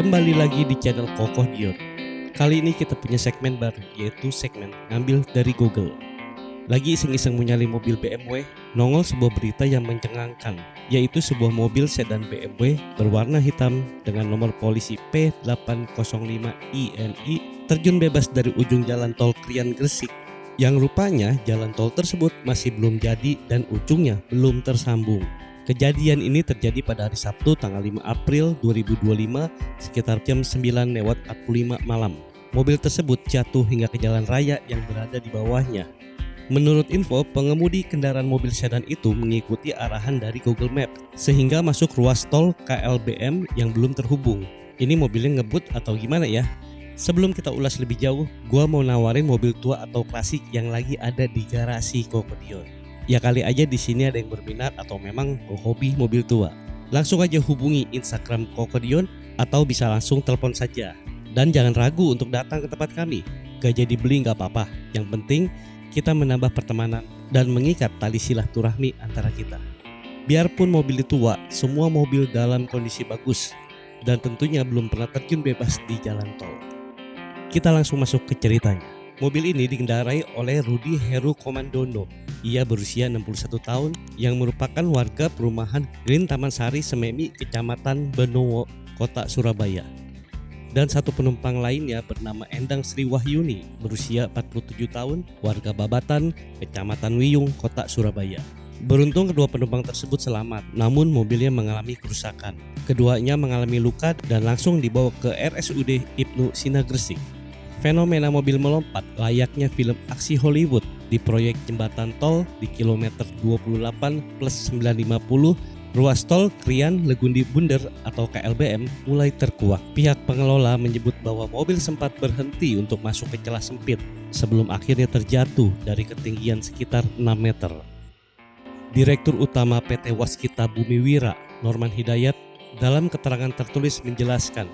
Kembali lagi di channel Kokoh Dion. Kali ini kita punya segmen baru, yaitu segmen ngambil dari Google. Lagi iseng-iseng menyalin mobil BMW, nongol sebuah berita yang mencengangkan, yaitu sebuah mobil sedan BMW berwarna hitam dengan nomor polisi P805INI terjun bebas dari ujung jalan tol Krian Gresik. Yang rupanya jalan tol tersebut masih belum jadi dan ujungnya belum tersambung. Kejadian ini terjadi pada hari Sabtu tanggal 5 April 2025 sekitar jam 9:45 malam. Mobil tersebut jatuh hingga ke jalan raya yang berada di bawahnya. Menurut info, pengemudi kendaraan mobil sedan itu mengikuti arahan dari Google Maps sehingga masuk ruas tol KLBM yang belum terhubung. Ini mobilnya ngebut atau gimana ya? Sebelum kita ulas lebih jauh, gua mau nawarin mobil tua atau klasik yang lagi ada di garasi Kokoh Dion. Ya kali aja di sini ada yang berminat atau memang hobi mobil tua. Langsung aja hubungi Instagram Kokoh Dion atau bisa langsung telepon saja. Dan jangan ragu untuk datang ke tempat kami. Gak jadi beli gak apa-apa. Yang penting kita menambah pertemanan dan mengikat tali silaturahmi antara kita. Biarpun mobil tua, semua mobil dalam kondisi bagus dan tentunya belum pernah terjun bebas di jalan tol. Kita langsung masuk ke ceritanya. Mobil ini dikendarai oleh Rudi Heru Komandono. Ia berusia 61 tahun yang merupakan warga perumahan Green Taman Sari Sememi, Kecamatan Benowo, Kota Surabaya. Dan satu penumpang lainnya bernama Endang Sri Wahyuni, berusia 47 tahun, warga Babatan, Kecamatan Wiyung, Kota Surabaya. Beruntung kedua penumpang tersebut selamat, namun mobilnya mengalami kerusakan. Keduanya mengalami luka dan langsung dibawa ke RSUD Ibnu Sina Gresik. Fenomena mobil melompat layaknya film aksi Hollywood di proyek jembatan tol di kilometer 28+950 ruas tol Krian Legundi Bunder atau KLBM mulai terkuak. Pihak pengelola menyebut bahwa mobil sempat berhenti untuk masuk ke celah sempit sebelum akhirnya terjatuh dari ketinggian sekitar 6 meter. Direktur Utama PT Waskita Bumi Wira, Norman Hidayat, dalam keterangan tertulis menjelaskan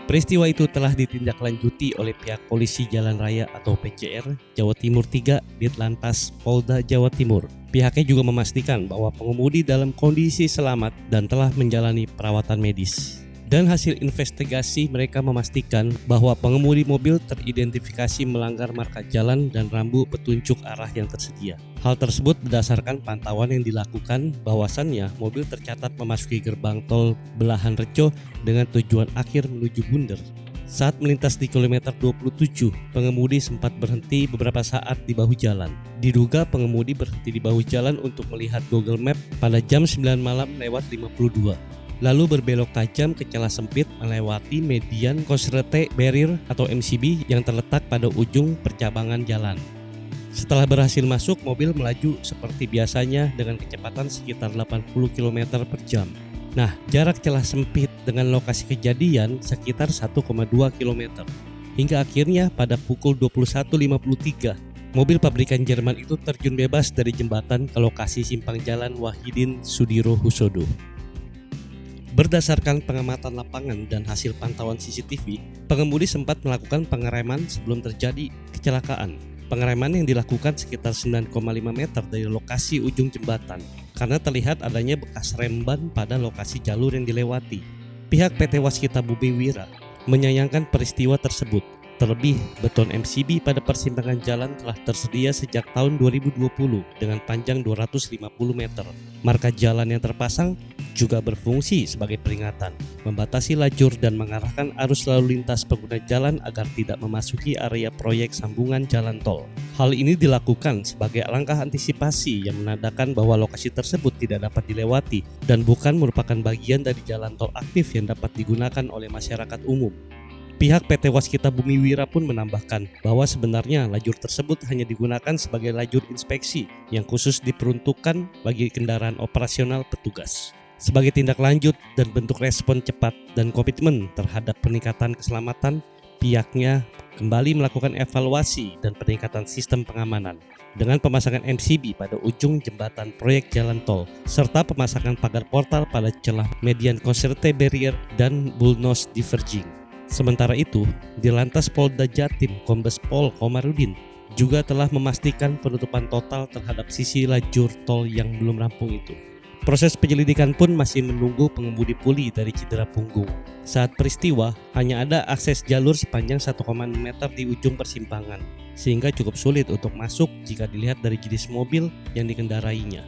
peristiwa itu telah ditindaklanjuti oleh pihak Polisi Jalan Raya atau PJR Jawa Timur 3 Ditlantas Polda Jawa Timur. Pihaknya juga memastikan bahwa pengemudi dalam kondisi selamat dan telah menjalani perawatan medis. Dan hasil investigasi mereka memastikan bahwa pengemudi mobil teridentifikasi melanggar marka jalan dan rambu petunjuk arah yang tersedia. Hal tersebut berdasarkan pantauan yang dilakukan bahwasannya mobil tercatat memasuki gerbang tol Belahan Rejo dengan tujuan akhir menuju Bunder. Saat melintas di kilometer 27, pengemudi sempat berhenti beberapa saat di bahu jalan. Diduga pengemudi berhenti di bahu jalan untuk melihat Google Map pada jam 9 malam lewat 52. Lalu berbelok tajam ke celah sempit melewati median Kosrete Barrier atau MCB yang terletak pada ujung percabangan jalan. Setelah berhasil masuk, mobil melaju seperti biasanya dengan kecepatan sekitar 80 km per jam. Nah, jarak celah sempit dengan lokasi kejadian sekitar 1,2 km. Hingga akhirnya pada pukul 21.53, mobil pabrikan Jerman itu terjun bebas dari jembatan ke lokasi simpang jalan Wahidin Sudirohusodo. Berdasarkan pengamatan lapangan dan hasil pantauan CCTV, pengemudi sempat melakukan pengereman sebelum terjadi kecelakaan. Pengereman yang dilakukan sekitar 9,5 meter dari lokasi ujung jembatan karena terlihat adanya bekas rem ban pada lokasi jalur yang dilewati. Pihak PT Waskita Bumi Wira menyayangkan peristiwa tersebut. Terlebih, beton MCB pada persimpangan jalan telah tersedia sejak tahun 2020 dengan panjang 250 meter. Marka jalan yang terpasang juga berfungsi sebagai peringatan, membatasi lajur dan mengarahkan arus lalu lintas pengguna jalan agar tidak memasuki area proyek sambungan jalan tol. Hal ini dilakukan sebagai langkah antisipasi yang menandakan bahwa lokasi tersebut tidak dapat dilewati dan bukan merupakan bagian dari jalan tol aktif yang dapat digunakan oleh masyarakat umum. Pihak PT Waskita Bumi Wira pun menambahkan bahwa sebenarnya lajur tersebut hanya digunakan sebagai lajur inspeksi yang khusus diperuntukkan bagi kendaraan operasional petugas. Sebagai tindak lanjut dan bentuk respon cepat dan komitmen terhadap peningkatan keselamatan, pihaknya kembali melakukan evaluasi dan peningkatan sistem pengamanan dengan pemasangan MCB pada ujung jembatan proyek jalan tol serta pemasangan pagar portal pada celah median Kosrete Barrier dan Bullnose Diverging. Sementara itu, di Lantas Polda Jatim Kombes Pol Komarudin juga telah memastikan penutupan total terhadap sisi lajur tol yang belum rampung itu. Proses penyelidikan pun masih menunggu pengemudi pulih dari cedera punggung. Saat peristiwa, hanya ada akses jalur sepanjang 1,6 meter di ujung persimpangan, sehingga cukup sulit untuk masuk jika dilihat dari jenis mobil yang dikendarainya.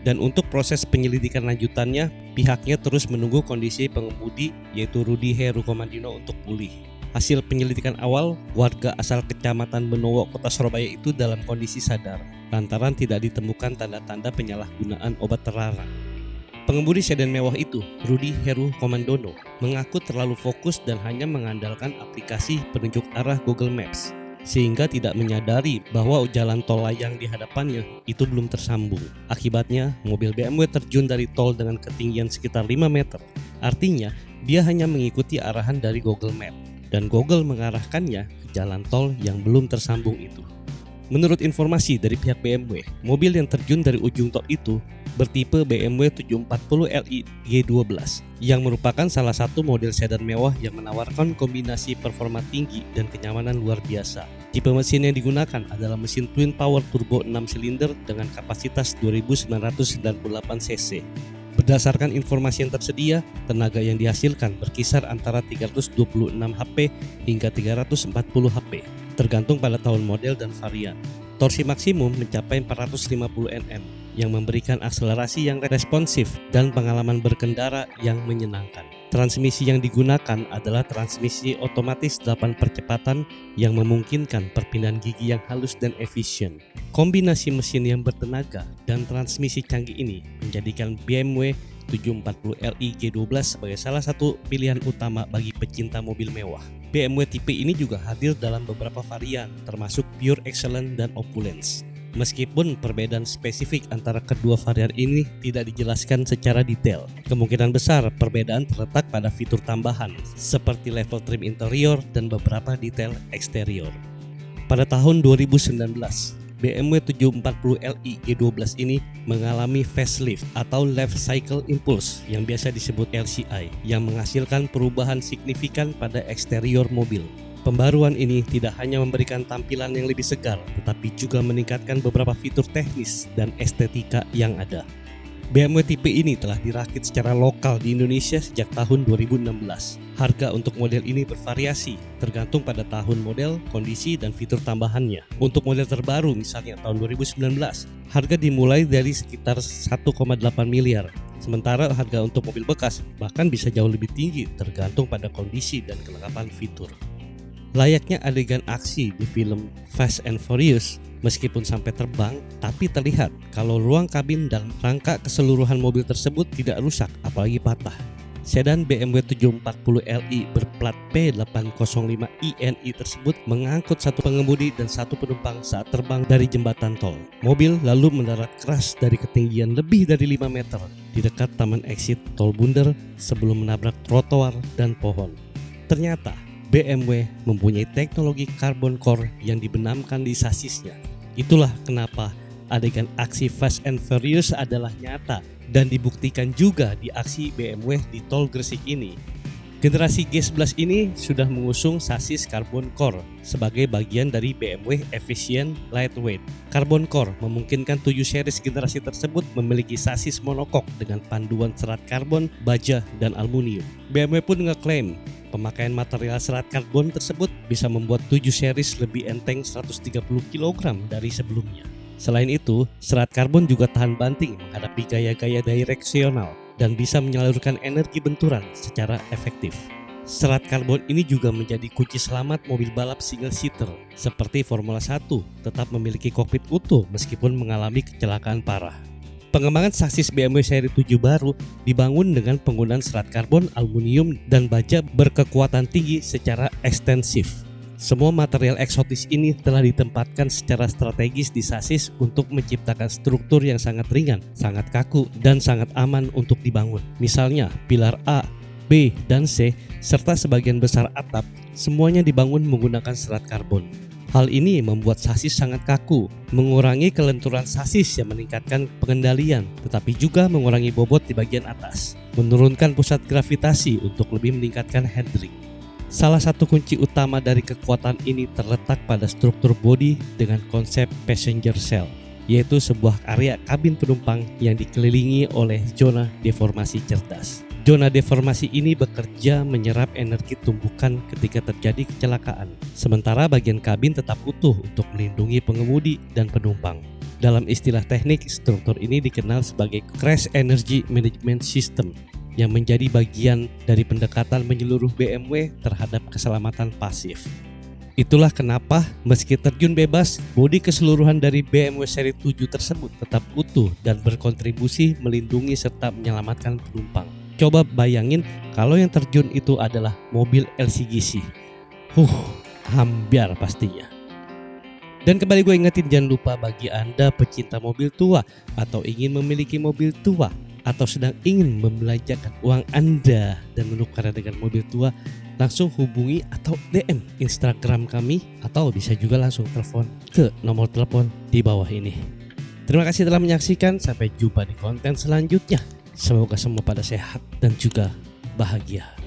Dan untuk proses penyelidikan lanjutannya, pihaknya terus menunggu kondisi pengemudi yaitu Rudi Heru Komandino untuk pulih. Hasil penyelidikan awal, warga asal Kecamatan Benowo, Kota Surabaya itu dalam kondisi sadar, lantaran tidak ditemukan tanda-tanda penyalahgunaan obat terlarang. Pengemudi sedan mewah itu, Rudi Heru Komandono, mengaku terlalu fokus dan hanya mengandalkan aplikasi penunjuk arah Google Maps, sehingga tidak menyadari bahwa jalan tol layang di hadapannya itu belum tersambung. Akibatnya, mobil BMW terjun dari tol dengan ketinggian sekitar 5 meter. Artinya, dia hanya mengikuti arahan dari Google Maps, dan Google mengarahkannya ke jalan tol yang belum tersambung itu. Menurut informasi dari pihak BMW, mobil yang terjun dari ujung tol itu bertipe BMW 740 Li G12 yang merupakan salah satu model sedan mewah yang menawarkan kombinasi performa tinggi dan kenyamanan luar biasa. Tipe mesin yang digunakan adalah mesin twin power turbo 6 silinder dengan kapasitas 2998 cc. Berdasarkan informasi yang tersedia, tenaga yang dihasilkan berkisar antara 326 HP hingga 340 HP, tergantung pada tahun model dan varian. Torsi maksimum mencapai 450 Nm, yang memberikan akselerasi yang responsif dan pengalaman berkendara yang menyenangkan. Transmisi yang digunakan adalah transmisi otomatis 8 percepatan yang memungkinkan perpindahan gigi yang halus dan efisien. Kombinasi mesin yang bertenaga dan transmisi canggih ini menjadikan BMW 740 Li G12 sebagai salah satu pilihan utama bagi pecinta mobil mewah. BMW tipe ini juga hadir dalam beberapa varian, termasuk Pure Excellence dan Opulence. Meskipun perbedaan spesifik antara kedua varian ini tidak dijelaskan secara detail, kemungkinan besar perbedaan terletak pada fitur tambahan seperti level trim interior dan beberapa detail eksterior. Pada tahun 2019, BMW 740 Li G12 ini mengalami facelift atau Life Cycle Impulse yang biasa disebut LCI, yang menghasilkan perubahan signifikan pada eksterior mobil. Pembaruan ini tidak hanya memberikan tampilan yang lebih segar, tetapi juga meningkatkan beberapa fitur teknis dan estetika yang ada. BMW tipe ini telah dirakit secara lokal di Indonesia sejak tahun 2016. Harga untuk model ini bervariasi, tergantung pada tahun model, kondisi, dan fitur tambahannya. Untuk model terbaru, misalnya tahun 2019, harga dimulai dari sekitar 1,8 miliar. Sementara harga untuk mobil bekas bahkan bisa jauh lebih tinggi, tergantung pada kondisi dan kelengkapan fitur. Layaknya adegan aksi di film Fast and Furious, meskipun sampai terbang, tapi terlihat kalau ruang kabin dan rangka keseluruhan mobil tersebut tidak rusak, apalagi patah. Sedan BMW 740 Li berplat P805INI tersebut mengangkut satu pengemudi dan satu penumpang saat terbang dari jembatan tol. Mobil lalu mendarat keras dari ketinggian lebih dari 5 meter di dekat taman exit tol Bunder sebelum menabrak trotoar dan pohon. Ternyata BMW mempunyai teknologi carbon core yang dibenamkan di sasisnya. Itulah kenapa adegan aksi Fast and Furious adalah nyata dan dibuktikan juga di aksi BMW di tol Gresik ini. Generasi G11 ini sudah mengusung sasis carbon core sebagai bagian dari BMW Efficient Lightweight. Carbon core memungkinkan 7 series generasi tersebut memiliki sasis monokok dengan panduan serat karbon, baja, dan aluminium. BMW pun ngeklaim pemakaian material serat karbon tersebut bisa membuat 7 series lebih enteng 130 kg dari sebelumnya. Selain itu, serat karbon juga tahan banting menghadapi gaya-gaya direksional dan bisa menyalurkan energi benturan secara efektif. Serat karbon ini juga menjadi kunci selamat mobil balap single seater seperti Formula 1 tetap memiliki kokpit utuh meskipun mengalami kecelakaan parah. Pengembangan sasis BMW seri 7 baru dibangun dengan penggunaan serat karbon, aluminium, dan baja berkekuatan tinggi secara ekstensif. Semua material eksotis ini telah ditempatkan secara strategis di sasis untuk menciptakan struktur yang sangat ringan, sangat kaku, dan sangat aman untuk dibangun. Misalnya, pilar A, B, dan C, serta sebagian besar atap, semuanya dibangun menggunakan serat karbon. Hal ini membuat sasis sangat kaku, mengurangi kelenturan sasis yang meningkatkan pengendalian, tetapi juga mengurangi bobot di bagian atas, menurunkan pusat gravitasi untuk lebih meningkatkan handling. Salah satu kunci utama dari kekuatan ini terletak pada struktur bodi dengan konsep passenger cell. yaitu sebuah area kabin penumpang yang dikelilingi oleh zona deformasi cerdas. Zona deformasi ini bekerja menyerap energi tumbukan ketika terjadi kecelakaan, sementara bagian kabin tetap utuh untuk melindungi pengemudi dan penumpang. Dalam istilah teknik, struktur ini dikenal sebagai Crash Energy Management System yang menjadi bagian dari pendekatan menyeluruh BMW terhadap keselamatan pasif. Itulah kenapa meski terjun bebas, bodi keseluruhan dari BMW seri 7 tersebut tetap utuh dan berkontribusi melindungi serta menyelamatkan penumpang. Coba bayangin kalau yang terjun itu adalah mobil LCGC. Hambar pastinya. Dan kembali gue ingetin, jangan lupa bagi Anda pecinta mobil tua atau ingin memiliki mobil tua atau sedang ingin membelanjakan uang Anda dan menukarnya dengan mobil tua, langsung hubungi atau DM Instagram kami atau bisa juga langsung telepon ke nomor telepon di bawah ini. Terima kasih telah menyaksikan, sampai jumpa di konten selanjutnya. Semoga semua pada sehat dan juga bahagia.